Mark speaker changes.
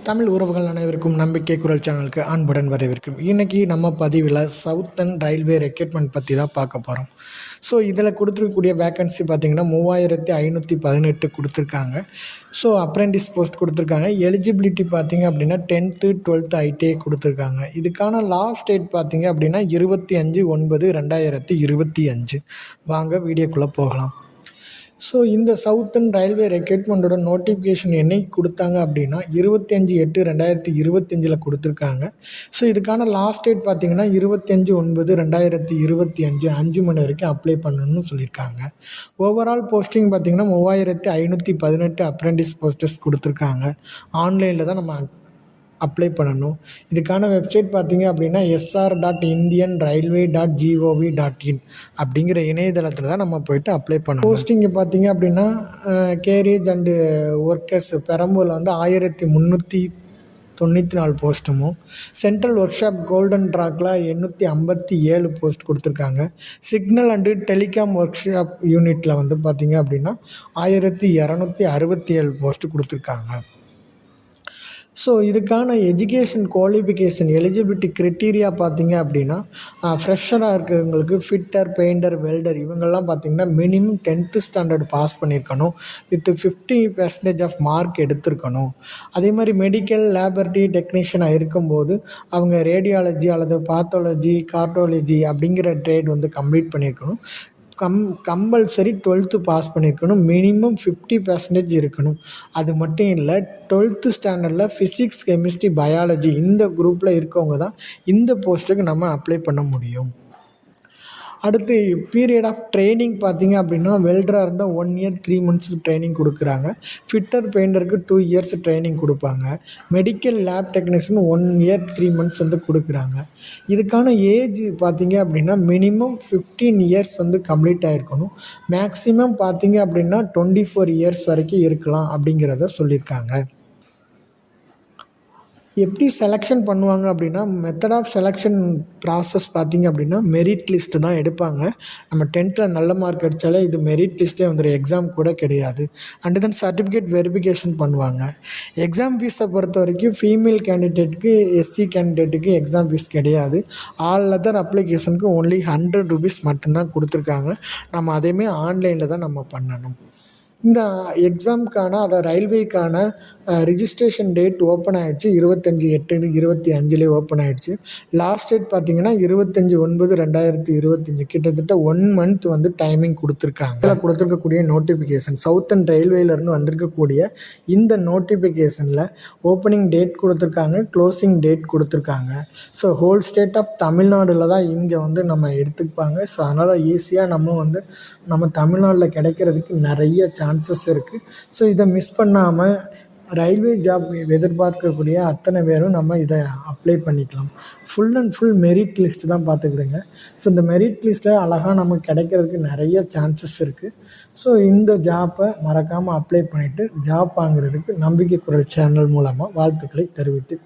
Speaker 1: தமிழ் உறவுகள் அனைவருக்கும் நம்பிக்கை குரல் சேனலுக்கு அன்புடன் வரவேற்கும். இன்றைக்கி நம்ம பதிவில் சவுத்தர்ன் ரயில்வே ரெக்ரூட்மெண்ட் பற்றி தான் பார்க்க போகிறோம். ஸோ இதில் கொடுத்துருக்கக்கூடிய வேக்கன்சி பார்த்திங்கன்னா 3518 கொடுத்துருக்காங்க. ஸோ அப்ரெண்டிஸ் போஸ்ட் கொடுத்துருக்காங்க. எலிஜிபிலிட்டி பார்த்திங்க அப்படின்னா 10th 12th ஐடிஐ கொடுத்துருக்காங்க. இதுக்கான லாஸ்ட் டேட் பார்த்திங்க அப்படின்னா 25/9/2025. வாங்க வீடியோக்குள்ளே போகலாம். ஸோ இந்த சவுத்தர்ன் ரயில்வே ரெக்ரூட்மெண்ட்டோட நோட்டிஃபிகேஷன் என்னைக்கு கொடுத்தாங்க அப்படின்னா 25/8/2025 கொடுத்துருக்காங்க. ஸோ இதுக்கான லாஸ்ட் டேட் பார்த்திங்கன்னா 25/9/2025 5 மணி வரைக்கும் அப்ளை பண்ணணும்னு சொல்லியிருக்காங்க. ஓவரால் போஸ்டிங் பார்த்திங்கன்னா 3518 அப்ரெண்டிஸ் போஸ்டர்ஸ் கொடுத்துருக்காங்க. ஆன்லைனில் தான் நம்ம அப்ளை பண்ணணும். இதுக்கான வெப்சைட் பார்த்திங்க அப்படின்னா sr.indianrailway.gov.in அப்படிங்கிற இணையதளத்தில் தான் நம்ம போய்ட்டு அப்ளை பண்ணணும். போஸ்டிங்கு பார்த்திங்க அப்படின்னா கேரேஜ் அண்டு ஒர்க்கர்ஸ் பெரம்பூரில் வந்து 1394 போஸ்ட்டுமும், சென்ட்ரல் ஒர்க் ஷாப் கோல்டன் ட்ராக்கில் 857 போஸ்ட் கொடுத்துருக்காங்க. Signal and telecom workshop யூனிட்டில் வந்து பார்த்திங்க அப்படின்னா 1267 போஸ்ட்டு கொடுத்துருக்காங்க. ஸோ இதுக்கான எஜுகேஷன் குவாலிஃபிகேஷன் எலிஜிபிலிட்டி க்ரைட்டீரியா பார்த்திங்க அப்படின்னா ஃப்ரெஷராக இருக்கிறவங்களுக்கு ஃபிட்டர், பெயிண்டர், வெல்டர் இவங்கெல்லாம் பார்த்திங்கன்னா மினிமம் 10th ஸ்டாண்டர்ட் பாஸ் பண்ணியிருக்கணும். வித் 50% ஆஃப் மார்க் எடுத்திருக்கணும். அதே மாதிரி மெடிக்கல் லேபரட்டரி டெக்னீஷியனாக இருக்கும்போது அவங்க ரேடியாலஜி அல்லது பாத்தாலஜி, கார்டியாலஜி அப்படிங்கிற ட்ரேட் வந்து கம்ப்ளீட் பண்ணியிருக்கணும். கம்பல்சரி 12th பாஸ் பண்ணியிருக்கணும். மினிமம் 50% இருக்கணும். அது மட்டும் இல்லை, 12th ஸ்டாண்டர்டில் ஃபிசிக்ஸ், கெமிஸ்ட்ரி, பயாலஜி இந்த குரூப்பில் இருக்கவங்க தான் இந்த போஸ்ட்டுக்கு நம்ம அப்ளை பண்ண முடியும். அடுத்து பீரியட் ஆஃப் ட்ரைனிங் பார்த்திங்க அப்படின்னா வெல்டராக இருந்தால் 1 year 3 months ட்ரைனிங் கொடுக்குறாங்க. ஃபிட்டர், பெயிண்டருக்கு 2 years ட்ரைனிங் கொடுப்பாங்க. Medical lab technician 1 year 3 months வந்து கொடுக்குறாங்க. இதுக்கான ஏஜ் பார்த்திங்க அப்படின்னா மினிமம் 15 years வந்து கம்ப்ளீட் ஆகிருக்கணும். மேக்ஸிமம் பார்த்திங்க அப்படின்னா 24 years வரைக்கும் இருக்கலாம் அப்படிங்கிறத சொல்லியிருக்காங்க. எப்படி செலெக்ஷன் பண்ணுவாங்க அப்படின்னா மெத்தட் ஆஃப் செலெக்ஷன் ப்ராசஸ் பார்த்திங்க அப்படின்னா மெரிட் லிஸ்ட்டு தான் எடுப்பாங்க. நம்ம 10th நல்ல மார்க் அடித்தாலே இது மெரிட் லிஸ்ட்டே வந்துடும், எக்ஸாம் கூட கிடையாது. அண்டு தென் சர்டிஃபிகேட் வெரிஃபிகேஷன் பண்ணுவாங்க. எக்ஸாம் ஃபீஸை பொறுத்த வரைக்கும் ஃபீமேல் கேண்டிடேட்டுக்கு, எஸ்சி கேண்டிடேட்டுக்கு எக்ஸாம் ஃபீஸ் கிடையாது. ஆல் அதர் அப்ளிகேஷனுக்கு ஒன்லி 100 rupees மட்டும்தான் கொடுத்துருக்காங்க. நம்ம அதையுமே ஆன்லைனில் தான் நம்ம பண்ணணும். இந்த எக்ஸாமுக்கான அதாவது ரயில்வேக்கான ரிஜிஸ்ட்ரேஷன் டேட் ஓப்பன் ஆகிடுச்சு. 25/8/2025 ஓப்பன் ஆகிடுச்சு. லாஸ்ட் டேட் பார்த்திங்கன்னா 25/9/2025. கிட்டத்தட்ட 1 month வந்து டைமிங் கொடுத்துருக்காங்க. இதில் கொடுத்துருக்கக்கூடிய நோட்டிஃபிகேஷன் சவுத்தர்ன் ரயில்வேலேருந்து வந்திருக்கக்கூடிய இந்த நோட்டிஃபிகேஷனில் ஓப்பனிங் டேட் கொடுத்துருக்காங்க, க்ளோசிங் டேட் கொடுத்துருக்காங்க. ஸோ ஹோல் ஸ்டேட் ஆஃப் தமிழ்நாடுல தான் இங்கே வந்து நம்ம எடுத்துப்பாங்க. ஸோ அதனால் ஈஸியாக நம்ம தமிழ்நாட்டில் கிடைக்கிறதுக்கு நிறைய சான்சஸ் இருக்குது. ஸோ இதை மிஸ் பண்ணாமல் ரயில்வே ஜாப் எதிர்பார்க்கக்கூடிய அத்தனை பேரும் நம்ம இதை அப்ளை பண்ணிக்கலாம். Full and full merit list தான் பார்த்துக்கிடுங்க. ஸோ இந்த மெரிட் லிஸ்ட்டில் அழகாக நமக்கு கிடைக்கிறதுக்கு நிறைய சான்சஸ் இருக்குது. ஸோ இந்த ஜாப்பை மறக்காமல் அப்ளை பண்ணிவிட்டு ஜாப் வாங்குறதுக்கு நம்பிக்கை குரல் சேனல் மூலமாக வாழ்த்துக்களை தெரிவித்து